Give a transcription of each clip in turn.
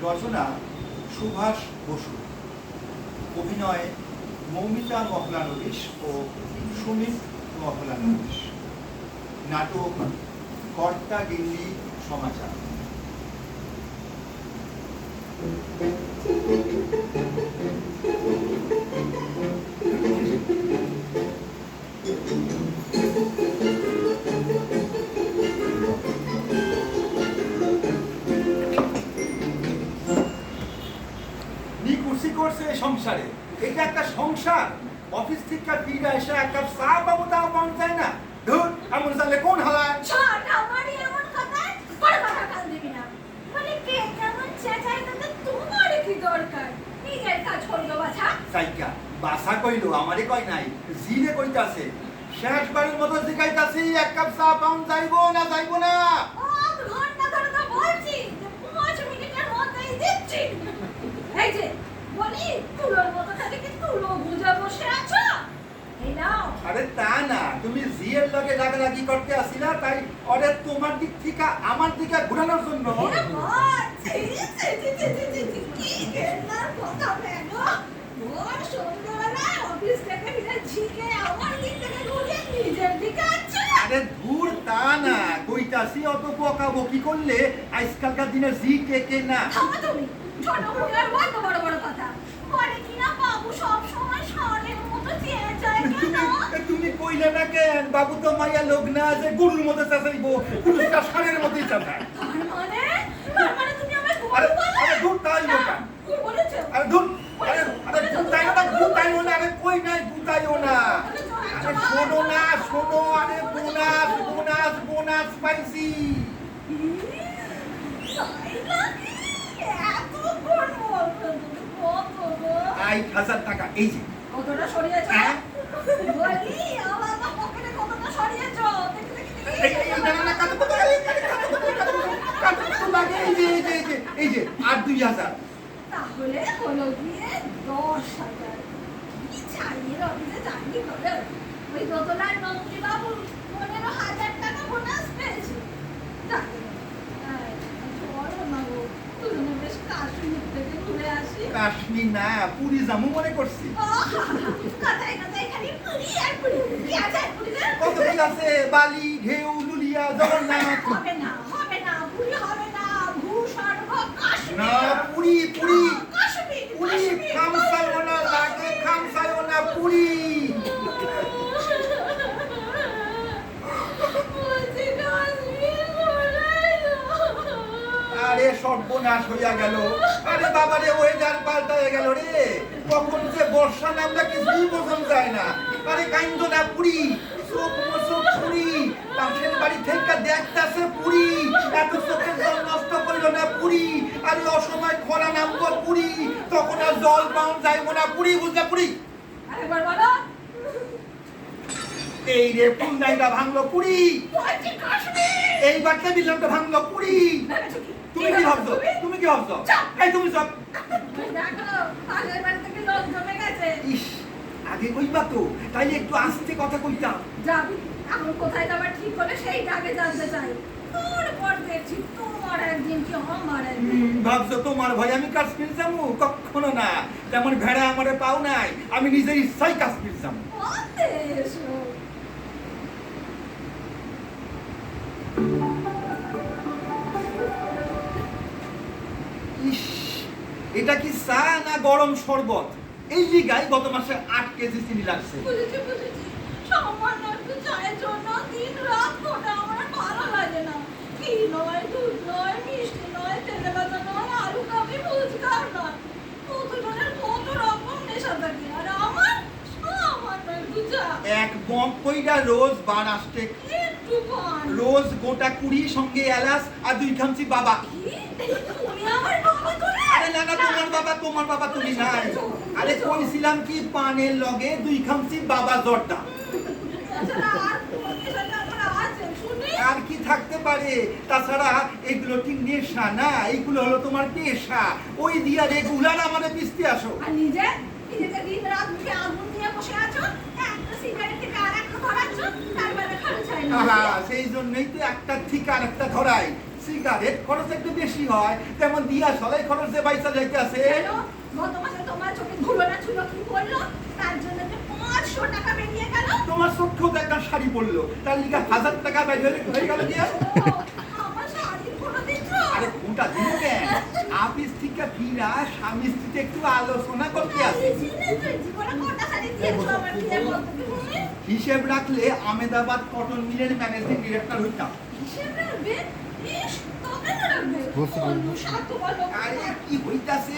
রচনা সুভাষ বসু, অভিনয়ে মৌমিতা মহলানবিশ ও সুমিত মহলানবিশ। নাটক কর্তা গিন্নি সমাচার। করছে সংসারে, এটা একটা সংসার। অফিস থেকে ফিরে এসে এক কাপ চা পাবো তাও পাওয়া যায় না। ধুর, এমন চালে কোন হালায় আমারই এমন কথা বড় কথা কান দিবি না। মানে কে কেমন চেঁচাই তাতে তোমার কি দরকার? নিজের কাজ করলো বাছা। সাইকা বাসা কইলো, আমারে কই নাই, জিরে কইতাছে। শেষবারের মতো জিগাইতাছি, এক কাপ চা পাউন যাইবো না যাইবো না? ঘন্টা ধরে তো বলছি যে 5 মিনিটের মধ্যেই দিচ্ছি। এই যে বলি তুলোর মতো থাকে কি তুলো বুঝা বসে আছো? এই নাও। আরে তা না, তুমি জিয়ের লগে রাগারাগি করতে আসিলা, তাই অর্ডার তোমার দিক থেকে আমার দিকে ঘোরানোর জন্য। কি গেলার কথা বেগো। ওর সন্ধ্যাবেলা অফিস থেকে ফিরে ঝিকে আমার দিক থেকে ঘুরে নিজের দিকে আছে। আরে দূর তা না, কইতাছি অত বকাবকি করলে আজকালকার দিনে জি কে না। থামো তুমি, ছোট মুখের বড় বড় বড় কথা বলে কিনা বাবু সব সময় ষাঁড়ের মতো চেঁচায় কেন? তুমি কইলে না কেন? বাবু তো মাইয়া লোক না যে গরুর মতো চেঁচাইবো, পুরুষটা ষাঁড়ের মতোই চেঁচায়। তার মানে তুমি আমায় আরে গরু বলে? আরে দূর তাই না। গরু বলেছো? আরে দূর, আরে আরে গুতাইও না, গুতাইও না, আরে কই নাই গুতাইও না। আরে শোনো না, শোনো, আরে বোনাস বোনাস বোনাস পাইছি। এত গরু কত গো? 8,000 টাকা, এই যে। কতটা সরিয়েছো? হ্যাঁ? বলি আমার পকেটে কতটা সরিয়েছো? এই না না কাটো কাটো কাটো লাগে, এই যে আর 2,000। তাহলে হলো গিয়ে 10,000। কি ছাড়িয়ে অফিসে চাকরি করে ওই দোতলার মন্ত্রী বাবু 15,000 টাকা বোনাস পেয়েছে। যাকে চলো না গো, দুজনে বেশ কাশ্মীর থেকে ঘুরে আসি। কাশ্মীর না, পুরী যাবো মনে করছি। কথায় কথায় খালি পুরী আর পুরী। কি আছে পুরীতে? কত কি আছে, বালি, ঢেউ, লুলিয়া, জগন্নাথ। হবে না পুরী হবে না, ভূস্বর্গ কাশ্মীর। না, পুরী পুরী কাশ্মীর পুরী, খামসাইও না লাগে, খামসাইও না পুরী। আরে সর্বনাশ হইয়া গেল। আরে বাবারে, ওয়েদার পাল্টায় গেল রে। কখন যে বর্ষা নামটা কিছুই বোঝা যায় না। আরে কাইন্দ না পুরী, চোখ মোচোখ পুরী, পাশের বাড়ি থেকে দেখতাছে পুরী। এত চোখের জল নষ্ট করিল না পুরী। আরে অসময় খরা নামবো পুরী, তখন আর জল পাউন যাইব না পুরী, বুঝলে পুরী? আরেকবার বলো। এই রে পুন্ডাইটা ভাঙলো পুরী, বলছি কাশ্মীর। এইবার টেবিলটা ভাঙলো পুরী। ভেবেছো কি? তুমি কি ভাবছো? তুমি কি ভাবছো? এই তুমি সব দেখো, পাশের বাড়ি থেকে লোক জমে গেছে। ইস, আগে কইবা তো, তাইলে একটু আস্তে কথা কইতাম। যাবি, এখন কোথায় যাবার ঠিক হলে সেইটা আগে জানতে চাই। তারপর দেখছি তোমার একদিন কি আমার একদিন। ভাবছো তোমার ভয় আমি কাশ্মীর যাবো? কখনো না। যেমন ভেড়া আমারে পাও নাই, আমি নিজের ইচ্ছাই কাশ্মীর যাবো। বলতে এসো। ইস, এটা কি চা না গরম শরবত? এই লিগাই গত মাসে 8 কেজি চিনি লাগছে। বুঝেছি সামান্য একটু চায়ের জন্য দিন রাত খোটা আমার ভালো লাগে না। ঘি নয়, দুধ নয়, মিষ্টি নয়, তেলে ভাজা নয়, আলু কাবলি, ফুচকাও নয়। কতজনের কত রকম নেশা থাকে, আর আমার সামান্য একটু চা। এক বম কইরা রোজ বার আসতে, একটু পান। রোজ গোটা 20 সঙ্গে এলাচ আর 2 খামচি বাবা। কি? তুমি আমার বাবা করে? আরে না না, তোমার বাবা তুমি নাই। আরে কইছিলাম কি, পানের লগে 2 খামচি বাবা জর্দা। তাছাড়া আর কোন নেশাটা আমার আছে শুনি? আর কি থাকতে পারে? তাছাড়া এগুলো ঠিক নেশা না, এগুলো হলো তোমার পেশা। ওই দিয়া রেগুলার আমাদের পিছতে আসো। আর নিজেকে দিন রাত মুখে আগুন দিয়ে বসে আছো, একটা সিগারেট থেকে আর একটা ধরাচ্ছ, তার বেলা খালি চাই না। সেই জন্যই তো একটা ঠিক আর একটা ধরাই। সিগারেট খরচ একটু বেশি হয়, তেমন দিয়া সলাই খরচ যে পয়সা যাইতে আছে। কেন? গত মাসে তোমার চোখে ধুলো না ছিল কি করলো? তার জন্য যে 500 টাকা বেরিয়ে গেল। তোমার চোখেও তো একটা শাড়ি পরলো, তার লিগে 1000 টাকা বের হয়ে গেল দিয়া। আমার শাড়ির কোনো দিচ্ছ? আরে কোনটা দিন কেন? অফিস থেকে ফিরা স্বামী স্ত্রীতে একটু আলোচনা করতে আসে। জীবনে কটা শাড়ি দিয়েছো আমার বিয়ের মধ্যে তুমি? হিসেব রাখলে আমেদাবাদ কটন মিলের ম্যানেজিং ডিরেক্টর হইতাম। হিসেব রাখবে? ইস, তবে না রাখবে। অন্য স্বার্থপর লোক। আরে কি হইতাছে?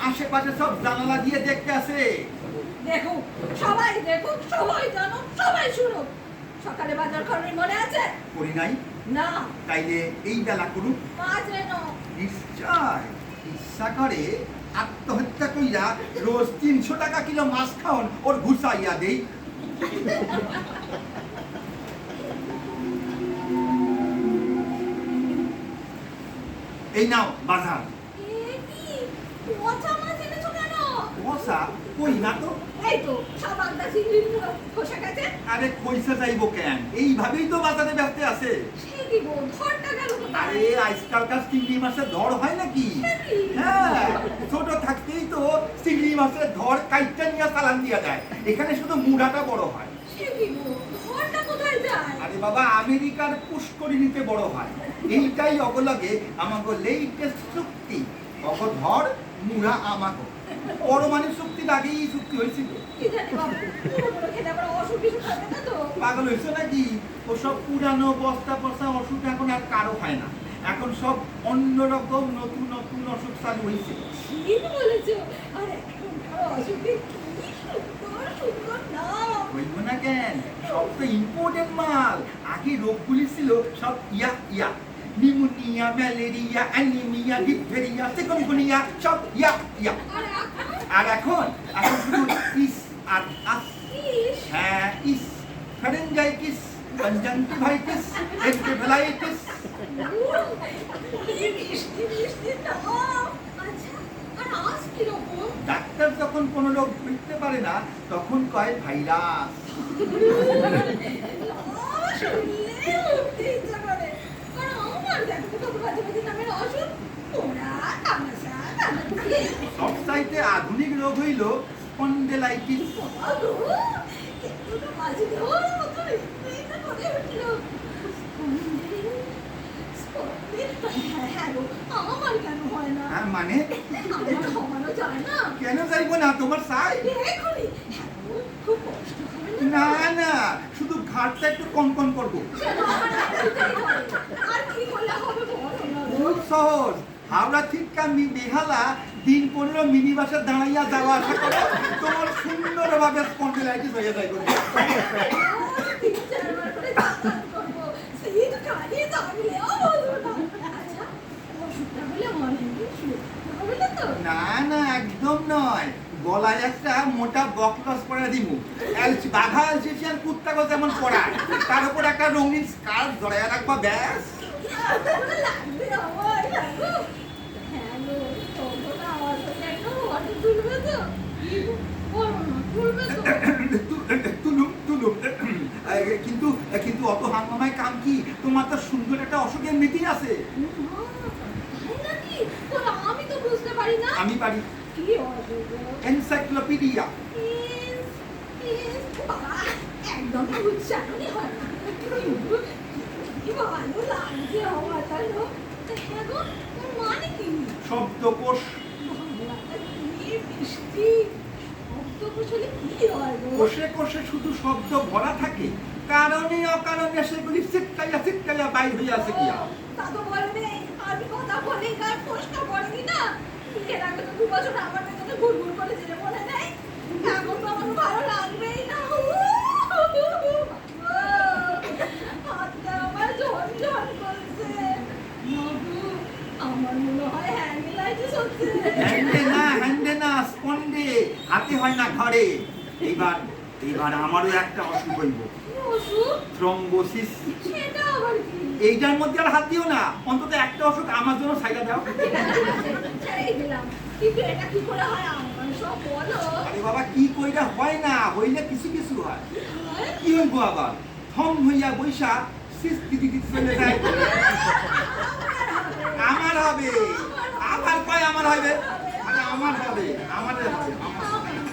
আশেপাশে সব জানালা দিয়ে দেখতে আছে। দেখো, সবাই দেখুক, সবাই জানুক, সবাই শুনুক। সকালে বাজার করার মনে আছে? করি নাই? না। তাইলে এই বেলা করুক। মাঝে ন। নিশ্চয় ইচ্ছা করে আত্মহত্যা কইরা রোজ 300 টাকা কিলো মাছ খাওন ওর ঘুষাইয়া দেই। এই নাও বাজার। এ কি? পচা মাছ এনেছো কেন? পয়সা কই না তো। এই তো, সাবানটা চিংড়ির খোসা গেছে। আরে কইসা যাইবো কেন? এইভাবেই তো বাজারে ব্যস্ত আছে। সে কি গো, ধরটা গেল কোথায়? আরে আজকালকার চিংড়ি মাছের ধর হয় নাকি? হ্যাঁ, ছোট থাকতেই তো চিংড়ি মাছের ধর কাইটটা নিয়ে চালান দিয়া যায়। এখানে শুধু মুড়াটা বড় হয়। সে কি গো, ধরটা কোথায় যায়? আরে বাবা, আমেরিকার পুষ্করিণীতে বড় হয়। এইটাই অগলগে আমাকে লেটেস্ট চুক্তি। অগ ধর মুড়া আমাকে পরমাণু চুক্তির আগেই এই চুক্তি হয়েছিল। কি জানি বাবু, পুরো খেলে আবার অসুখ বিসুখ থাকে না তো? পাগল হয়েছে নাকি? ওসব পুরানো বস্তা পচা অসুখ এখন আর কারো হয় না। এখন সব অন্যরকম নতুন নতুন অসুখ চালু হয়েছে। ঠিক বলেছো। আর এখনকার অসুখে কি সুন্দর সুন্দর নাম। হইব না কেন? সব তো ইম্পোর্টেন্ট মাল। আগে রোগগুলি ছিল সব ইয়া ইয়া, pneumonia, malaria, anaemia, diphtheria, chikungunya, সব ইয়া ইয়া। আর এখন আর এখন শুধু ইস আর আস। ইস, হ্যাঁ, ইস, ফ্যারেনজাইটিস, কনজাংটিভাইটিস, এনকেফেলাইটিস। কি মিষ্টি মিষ্টি নাম। আচ্ছা, আর আজ কিরকম? ডাক্তার যখন কোনো রোগ বুঝতে পারে না, তখন কয় ভাইরাস। শুনলে উঠতে ইচ্ছা করে। আর আমার দেখো কত বাজে বাজে নামের অসুখ। ওরা তামাশা তামাশি। সবচাইতে আধুনিক রোগ হইল স্পন্ডেলাইটিস। বাবু, কেতুটা বাজে ওর মতো এটা করে উঠলো। হ্যাঁ গো, আমার কেন হয় না? হ্যাঁ মানে? আমার হওয়ানো যায় না। কেন যাইবো না? তোমার চাই? এখনই। হ্যাঁ গো, খুব কষ্ট হবে না না, শুধু ঘাটটা একটু কম কম করবো। কেন আমার এতটাই হয়? আর কি করলে হবে বলো না গো? খুব সহজ। হাওড়া থেকে বেহালা দিন 15 মিনি বাসে দাঁড়াইয়া যাওয়া আসা করে তোমার সুন্দরভাবে স্পন্ডিলাইটিস হয়ে যায়। তিন চারবার করে যাতায়াত করবো। সিট খালি থাকলেও বলবো না। আচ্ছা, অসুখটা হলে অনেকদিন শুয়ে হবে না তো? না না, একদম নয়। গলায় একটা মোটা বকলস পরে দিব। বাঘা এলসেশিয়ান কুত্তাকে যেমন পরায়, তার উপর একটা রঙিন স্কার্ফ জড়াইয়া রাখবা, ব্যাস। এতটা লাগবে আমার, লাগো? হ্যাঁ গো, তখন আমার সাথে একটা ফটো তুলবে তো? কি গো, বলো না, তুলবে তো? তুলুম তুলুম। কিন্তু কিন্তু অত হাঙ্গামায় কাম কি? তোমার তো সুন্দর একটা অসুখের মিটিং আছে। তাই নাকি? বলো, আমি তো বুঝতে পারি না। আমি পারি। কি অসুখ? এনসাইক্লোপিডিয়া। বাবা, একদমই উচ্চারণই হয় না। কিন্তু কি ভালো লাগছে হওয়াটা গো। হ্যাঁ গো, ওর মানে কি? শব্দকোষ। বাংলাটা কি মিষ্টি। শব্দকোষ হলে কি হয় গো? কোষে কোষে শুধু শব্দ ভরা থাকে, কারণে অকারণে সেগুলি চিটকাইয়া চিটকাইয়া বাইর হইয়া আছে কিয়া। তা তো বলবে, আমি কথা বলি গান কোষটা পড়েনি না। এর আগে তো 2 বছর আমার ভেতরে ঘুরঘুর করে যেতে মনে নেই। এখন তো আমার ভালো লাগবেই না। হাতটা আমার ঝনঝন করছে। বাবু, আমার মনে হয় হ্যান্ডেলাইটিস হচ্ছে। হ্যান্ডে না, স্পন্ডে। হাতে হয় না, ঘরে। এইবার এইবার আমারও একটা অসুখ হইব। কি অসুখ? থ্রম্বোসিস। সেটা আবার কি? এইটার মধ্যে আর হাত দিও না। অন্তত একটা অসুখ আমার জন্য সাইডা দাও। ছেড়েই দিলাম। কিন্তু এটা কি করে হয় আমার সব বলো। আরে বাবা, কি কইরা হয় না, হইলে কিছু কিছু হয়। কি হইব আবার? থম হইয়া বৈশা সিস দিদি দিদি চলে যায়। আমার আর আমার হবে, আবার কয় আমার হবে, আরে আমার হবে, আমাদের হবে, আমার হবে।